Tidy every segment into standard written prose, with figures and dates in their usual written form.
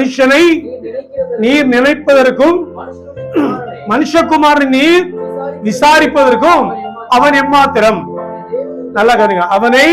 மனுஷனை நீர் நினைப்பதற்கும் மனுஷகுமாரனை நீர் விசாரிப்பதற்கும் அவன் எம்மாத்திரம். நல்லா கவனிங்க. அவனை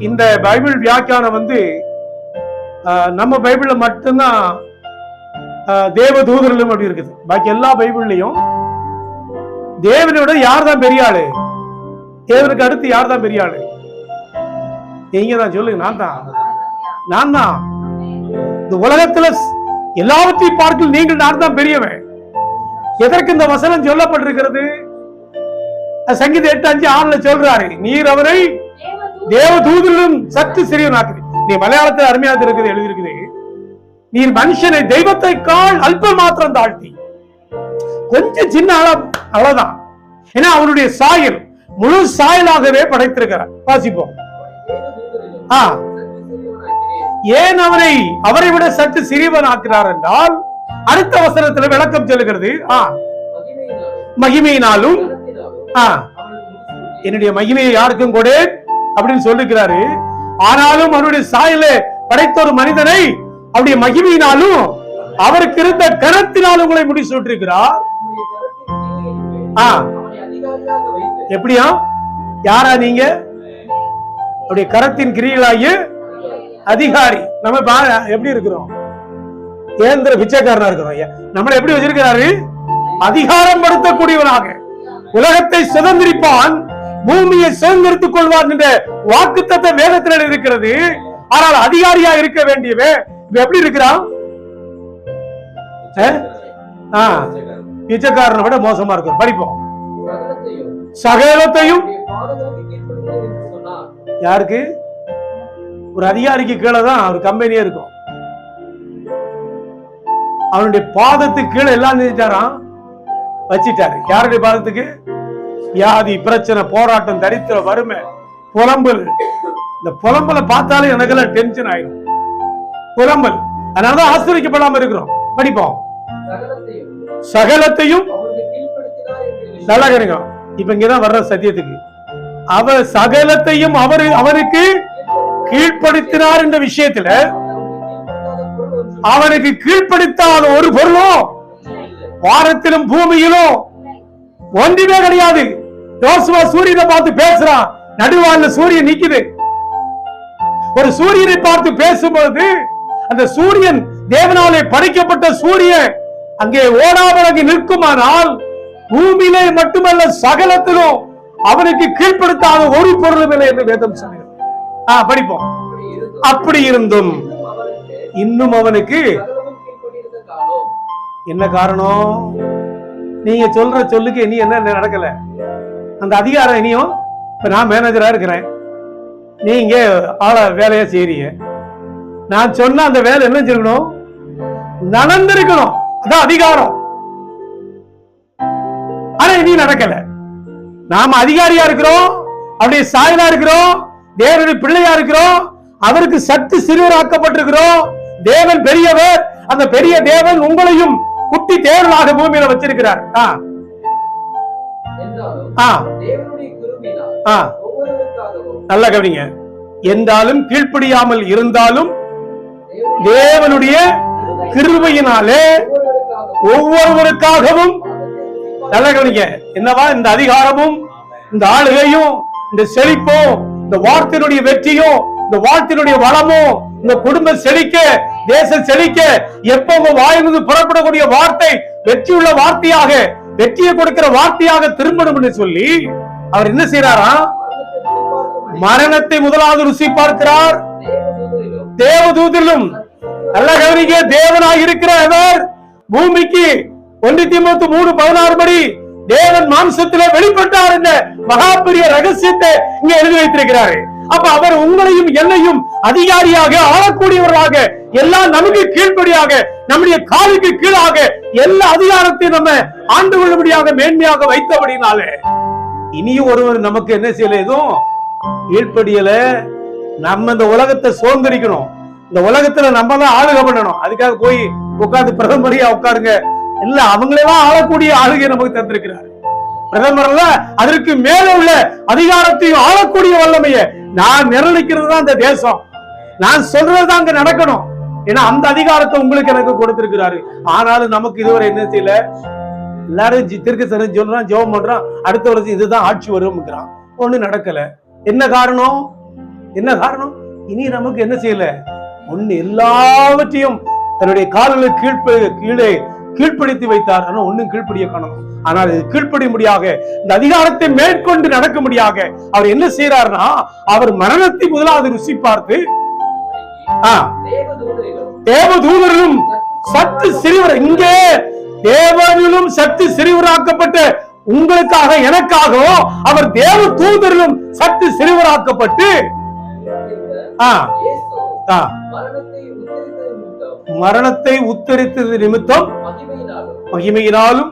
இந்த பைபிள் வியாக்கியானம் நம்ம பைபிள்ல மட்டும்தான் தேவ தூதர்களும் அப்படி இருக்குது. பாக்கி எல்லா பைபிள்லயும் தேவனோட யார் தான் பெரிய ஆளு, தேவனுக்கு அடுத்து யார் தான் பெரிய ஆளு? நீங்க தான் சொல்லுங்க. நான் தான் இந்த உலகத்துல எல்லாவற்றையும் பார்க்க நீங்கள் நான் தான் பெரியவன். எதற்கு இந்த வசனம் சொல்லப்பட்டிருக்கிறது? சங்கீதம் 8:5-6 சொல்றாரு, நீர் அவரை தேவ தூதரிலும் சற்று சிறியவனாக்கு. நீ மலையாளத்தில் அருமையாக இருக்குது, எழுதியிருக்குது, நீர் மனுஷனை தெய்வத்தை கால் அல்ப மாத்திரம் தாழ்த்தி, கொஞ்சம் சின்ன அளவு, அவ்வளவுதான். ஏன்னா அவனுடைய சாயல் முழு சாயலாகவே படைத்திருக்கிறார். வாசிப்போம். ஏன் அவரை விட சற்று சிறியவன் ஆக்கிறார் என்றால் அடுத்த வசனத்தில் விளக்கம் சொல்லுகிறது, மகிமையினாலும் என்னுடைய மகிமையை யாருக்கும் கொடு அப்படின்னு சொல்லிருக்கிறாரு. ஆனாலும் அவருடைய சாயல படைத்த ஒரு மனிதனை அவருடைய மகிமையினாலும் அவருக்கு இருந்த கரத்தினால் உங்களை முடிசூட்டிருக்கிறார். எப்படியா? யாரா நீங்க? அவருடைய கரத்தின் கிரியைகளாகிய அதிகாரி. நம்ம எப்படி இருக்கிறோம்? ஏந்திர பிச்சைக்காரனா இருக்கிறோம். நம்மளை எப்படி வச்சிருக்கிறாரு? அதிகாரம் படுத்தக்கூடியவனாக. உலகத்தை சுதந்திரிப்பான், பூமியை சுதந்திரித்துக் கொள்வான் என்ற வாக்குத்தத்தம் வேதத்தில் இருக்கிறது. ஆனால் அதிகாரியா இருக்க வேண்டியவன் எப்படி இருக்கிறான்? பிச்சைக்காரனை விட மோசமா இருக்கும். படிப்போம். சகலத்தையும் யாருக்கு? ஒரு அதிகாரிக்கு கீழே தான் ஒரு கம்பெனியே இருக்கும். அவனுடைய பாதத்துக்கு கீழே எல்லாம் நினைச்சாராம், வச்சிட்டாரு. யாருடைய பாதத்துக்கு? வியாதி, பிரச்சனை, போராட்டம், தரித்திரம், வறுமை, புலம்பல். இந்த புலம்பலை பார்த்தாலே எனக்கு எல்லாம் டென்ஷன் ஆயிடும். புலம்பல். அதனாலதான் ஆசிரியப்படாம இருக்கிறோம். படிப்போம். சகலத்தையும் நல்லா கேளுங்க. இப்ப இங்கதான் வர்ற சத்தியத்துக்கு, அவர் சகலத்தையும் அவருக்கு கீழ்ப்படுத்தினார் என்ற விஷயத்துல அவனுக்கு கீழ்ப்படுத்தாத ஒரு பொருளும் வாரத்திலும் பூமியிலும் ஒன்றுமே கிடையாது. யோசுவா சூரியனை பார்த்து பேசுறான், நடுவாழ்ல சூரியன் நிக்குது. ஒரு சூரியனை பார்த்து பேசும்போது அந்த சூரியன் தேவனாலே படைக்கப்பட்ட சூரியன் அங்கே ஓடாமல் அங்கே நிற்குமானால் பூமியிலே மட்டுமல்ல சகலத்திலும் அவனுக்கு கீழ்ப்படுத்தாத ஒரு பொருளும் இல்லை என்று வேதம் சொல்லுகிறது. படிப்போம். அப்படி இருந்தும் இன்னும் அவனுக்கு என்ன காரணம்? நீங்க சொல்ற சொல்லுக்கு இனி என்ன நடக்கல. அந்த அதிகாரம் இனியும், இப்ப நான் மேனேஜரா இருக்கிறேன், நீங்க ஆள வேலையா செய்றீங்க, நான் சொன்ன அந்த வேலை என்ன செய்யணும்? நடந்திருக்கணும். அதான் அதிகாரம். ஆனா இனி நடக்கல. நாம அதிகாரியா இருக்கிறோம், அவருடைய சாயலா இருக்கிறோம், தேவனுடைய பிள்ளையா இருக்கிறோம், அவருக்கு சற்று சிறுவராக்கப்பட்டிருக்கிறோம். தேவன் பெரியவர். அந்த பெரிய தேவன் உங்களையும் குட்டி தேவனாக பூமியில வச்சிருக்கிறார். நல்ல கவனிங்க. என்றாலும் கீழ்ப்படியாமல் இருந்தாலும் தேவனுடைய கிருபையினாலே ஒவ்வொருவருக்காகவும், நல்ல கவனிங்க, என்னவா இந்த அதிகாரமும் இந்த ஆளுகையும் இந்த செழிப்பும் இந்த வார்த்தையினுடைய வெற்றியும் இந்த வாழ்த்தினுடைய வளமும் இந்த குடும்ப செழிக்க, தேசம் செழிக்க, எப்ப உங்க வாயிலிருந்து புறப்படக்கூடிய வார்த்தை வெற்றியுள்ள வார்த்தையாக, வெற்றியை கொடுக்கிற வார்த்தையாக திரும்பணும் என்று சொல்லி அவர் என்ன செய்யறாரா? மரணத்தை முதலாவது ருசி பார்க்கிறார். தேவதூதிலும் நல்ல கவனிக்க, தேவனாக இருக்கிற அவர் பூமிக்கு 1 தீமோத்தேயு 3:16 படி தேவன் மாம்சத்திலே வெளிப்பட்டார் என்ற மகா பெரிய ரகசியத்தை இங்க எழுதி வைத்திருக்கிறாரு. அப்ப அவர் உங்களையும் என்னையும் அதிகாரியாக ஆளக்கூடியவர்களாக, எல்லாம் நமக்கு கீழ்ப்படியாக, நம்முடைய காலுக்கு கீழாக எல்லா அதிகாரத்தையும் நம்ம ஆண்டு கொள்ளும்படியாக மேன்மையாக வைத்தபடினாலே இனியும் ஒருவர் நமக்கு என்ன செய்யல, எதுவும் கீழ்ப்படியல. நம்ம இந்த உலகத்தை சுதந்திரிக்கணும். இந்த உலகத்துல நம்ம தான் ஆளுகை பண்ணணும். அதுக்காக போய் உட்கார்ந்து பிரதமரையா உட்காருங்க இல்ல, அவங்களெல்லாம் ஆளக்கூடிய ஆளுகை நமக்கு தந்திருக்கிறார் பிரதமர்ல. அதற்கு மேல உள்ள அதிகாரத்தையும் ஆளக்கூடிய வல்லமைய நான் நிர்ணயிக்கிறது தான் இந்த தேசம். நான் சொல்றதுதான் அங்க நடக்கணும். ஏன்னா அந்த அதிகாரத்தை உங்களுக்கு எனக்கு கொடுத்திருக்கிறாரு. ஆனாலும் நமக்கு இதுவரை என்ன செய்யல, எல்லாரும் தீர்க்கதரிசனம் சொல்றான், ஜெபம் பண்றான், அடுத்த வருஷம் இதுதான் ஆட்சி வரும்ங்கிறான், ஒண்ணு நடக்கல. என்ன காரணம்? என்ன காரணம்? இனி நமக்கு என்ன செய்யல, ஒண்ணு எல்லாவற்றையும் தன்னுடைய கால்களுக்கு கீழே கீழ்ப்படுத்தி வைத்தார். ஆனா ஒண்ணும் கீழ்ப்படிய காணும். ஆனால் கீழ்ப்படி முடியாக, இந்த அதிகாரத்தை மேற்கொண்டு நடக்க முடியாக அவர் என்ன செய்யறாருன்னா, அவர் மரணத்தை முதலாவது ருசி பார்த்து தேவதூதரிலும் சற்று சிறிவர், இங்கே தேவனிலும் சற்று சிறிவராக்கப்பட்ட உங்களுக்காக எனக்காகவும் அவர் தேவ தூதரிலும் சற்று சிறிவராக்கப்பட்டு மரணத்தை உத்தரித்தது நிமித்தம் மகிமையினாலும்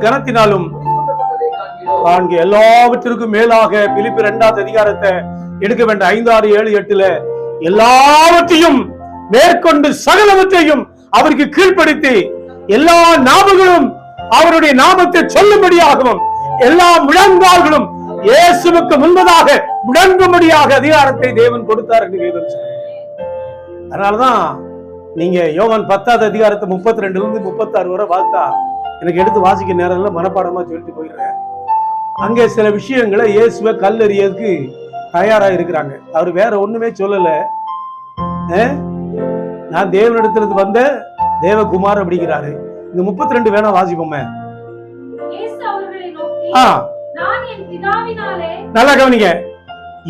கனத்தினாலும் காண்க. எல்லாவற்றிற்கும் மேலாக பிலிப்பியர் 2 அதிகாரத்தை எடுக்க வேண்டிய 5, 6, 7, 8 எல்லாவற்றையும் மேற்கொண்டு சகலவற்றையும் அவருக்கு கீழ்ப்படுத்தி எல்லா நாமங்களும் அவருடைய நாமத்தை சொல்லும்படியாகவும் எல்லா முழங்கால்களும் இயேசுவுக்கு முன்பதாக முழங்கும்படியாக அதிகாரத்தை தேவன் கொடுத்தார் என்று வேதம் சொல்லுகிறது. அதனாலதான் நீங்க யோவான் 10 அதிகாரத்தை 32 36 வரை வாசித்தா, எனக்கு எடுத்து வாசிக்க நேரம் மனப்பாடமா சொல்லிட்டு போயிடுறேன். அங்கே சில விஷயங்களை இயேசுவை கல்லெறியதுக்கு தயாரா இருக்கிறாங்க. அவர் வேற ஒண்ணுமே சொல்லல, நான் தேவனிடத்திலிருந்து வந்த தேவகுமார் அப்படிங்கிறாரு. இந்த 32 வேணா வாசிப்போமே. நல்லா கவனிங்க.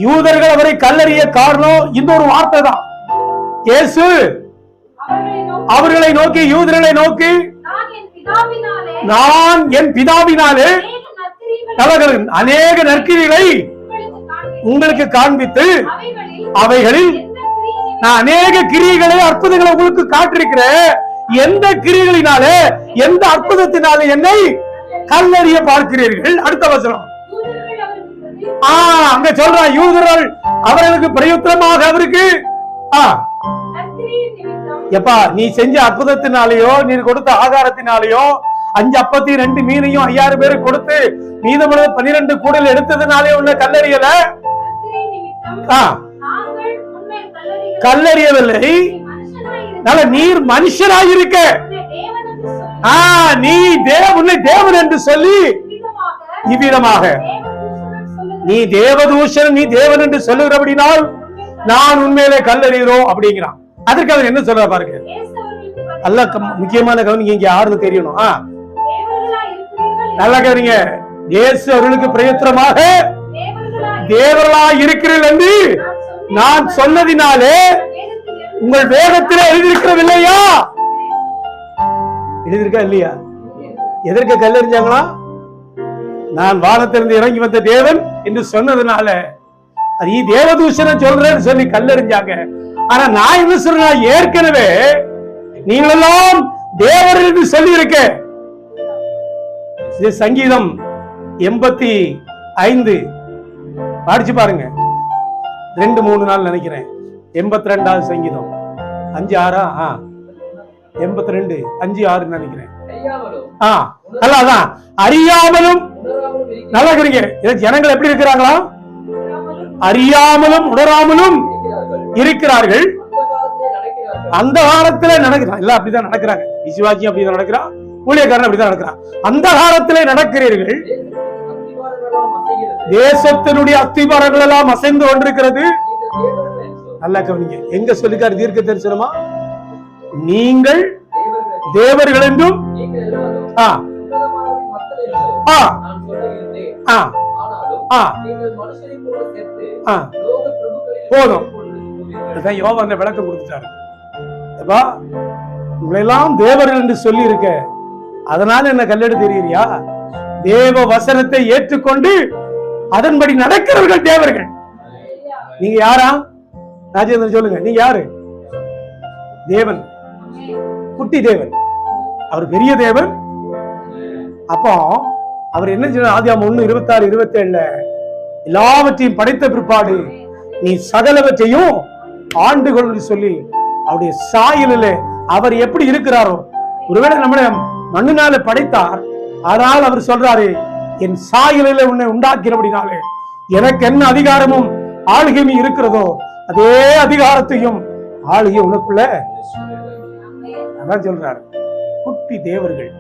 யூதர்கள் அவரை கல்லறிய காரணம் இன்னொரு வார்த்தை தான். இயேசு அவர்களை நோக்கி, யூதர்களை நோக்கி, நான் என் பிதாவினாலே அநேக நற்கிரிகளை உங்களுக்கு காண்பித்து அவைகளில் நான் அநேக கிரியைகளை அற்புதங்களை உங்களுக்கு காட்டிருக்கிறேன். எந்த கிரியைகளினாலே, எந்த அற்புதத்தினாலே என்னை கல்லறிய பார்க்கிறீர்கள்? அடுத்த வசனம் அங்க சொல்றா, யூதர்கள் அவர்களுக்கு பிரயுத்தரமாக அவருக்கு எப்பா நீ செஞ்ச அற்புதத்தினாலேயோ, நீ கொடுத்த ஆகாரத்தினாலேயோ, 5 அப்பத்தையும் 2 மீனையும் 5000 பேருக்கு கொடுத்து மீதமுள்ள 12 கூடல் எடுத்ததுனாலே உன்னை கல்லறியல, கல்லறியவில்லை. நீர் மனுஷனாயிருக்க நீ உன்னை தேவன் என்று சொல்லி இவ்விதமாக நீ தேவதூஷன், நீ தேவன் என்று சொல்லுகிறபடினால் நான் உண்மையிலே கல்லறிகிறோம் அப்படிங்கிறான். அதற்கு அவர் என்ன சொல்ற பாருங்க. அல்ல முக்கியமான கவனிங்க, இங்க யாருன்னு தெரியணும். நல்லா கவனிங்க. இயேசு அவர்களுக்கு பிரயத்தனமாக தேவர்களா இருக்கிறீர்கள் என்று நான் சொன்னதினாலே உங்கள் வேதத்திலே எழுதியிருக்கிறவில்லையா? எழுதியிருக்கா இல்லையா? எதற்கு கல்லெறிஞ்சாங்களா? நான் வானத்திலிருந்து இறங்கி வந்த தேவன் என்று சொன்னதுனால அது தேவதூஷணம் சொல்றேன்னு சொல்லி கல்லெறிஞ்சாங்க. ஆனா நான் என்ன சொல்றேன், ஏற்கனவே நீங்களெல்லாம் தேவர்கள் என்று சொல்லி இருக்க. சங்கீதம் 85 படிச்சு பாருங்க. 2, 3 நாள் நினைக்கிறேன். 82வது சங்கீதம் 5, 6 82, 5, 6 நினைக்கிறேன். அதான் அறியாமலும் நல்லா இருக்கிறீங்க. ஜனங்கள் எப்படி இருக்கிறாங்களா? அறியாமலும் உணராமலும் இருக்கிறார்கள். அந்த காலத்திலே நடக்கிறான். இல்ல அப்படிதான் நடக்கிறாங்க. விசுவாசி அப்படிதான் நடக்கிறான், ஊழியக்காரன் அப்படிதான் நடக்கிறான். அந்த காலத்திலே நடக்கிறீர்கள். தேசத்தினுடைய அஸ்திபாரங்கள் எல்லாம் அசைந்து கொண்டிருக்கிறது. நல்லா கவனிங்க. எங்க சொல்லிக்காரு தீர்க்க தரிசனமா? நீங்கள் தேவர்கள் என்றும் போதும். யோவான் விளக்கம் கொடுத்துட்டாரு. உங்களெல்லாம் தேவர்கள் என்று சொல்லி இருக்க, அதனால என்ன கல்லெடு தெரியுறியா? தேவ வசனத்தை ஏற்றுக்கொண்டு அதன்படி நடக்கிறவர்கள் தேவர்கள். நீங்க யாரா? ராஜேந்திரன் சொல்லுங்க, நீங்க யாரு? தேவன், குட்டி தேவன். அவர் பெரிய தேவன். அப்போ அவர் என்ன சொல்ற? ஆதியாகமம் 1:26, 27 எல்லாவற்றையும் படைத்த பிற்பாடு நீ சகலவற்றையும் ஆண்டு கொண்டு சொல்லி அவருடைய சாயலிலே அவர் எப்படி இருக்கிறாரோ, ஒருவேளை நம்முடைய மண்ணினால படைத்தார், ஆனால் அவர் சொல்றாரு, என் சாயலிலே உன்னை உண்டாக்கிறபடினாலே எனக்கு என்ன அதிகாரமும் ஆளுகையும் இருக்கிறதோ அதே அதிகாரத்தையும் ஆளுகை உனக்குள்ள அதான் சொல்றாரு. குட்டி தேவர்கள்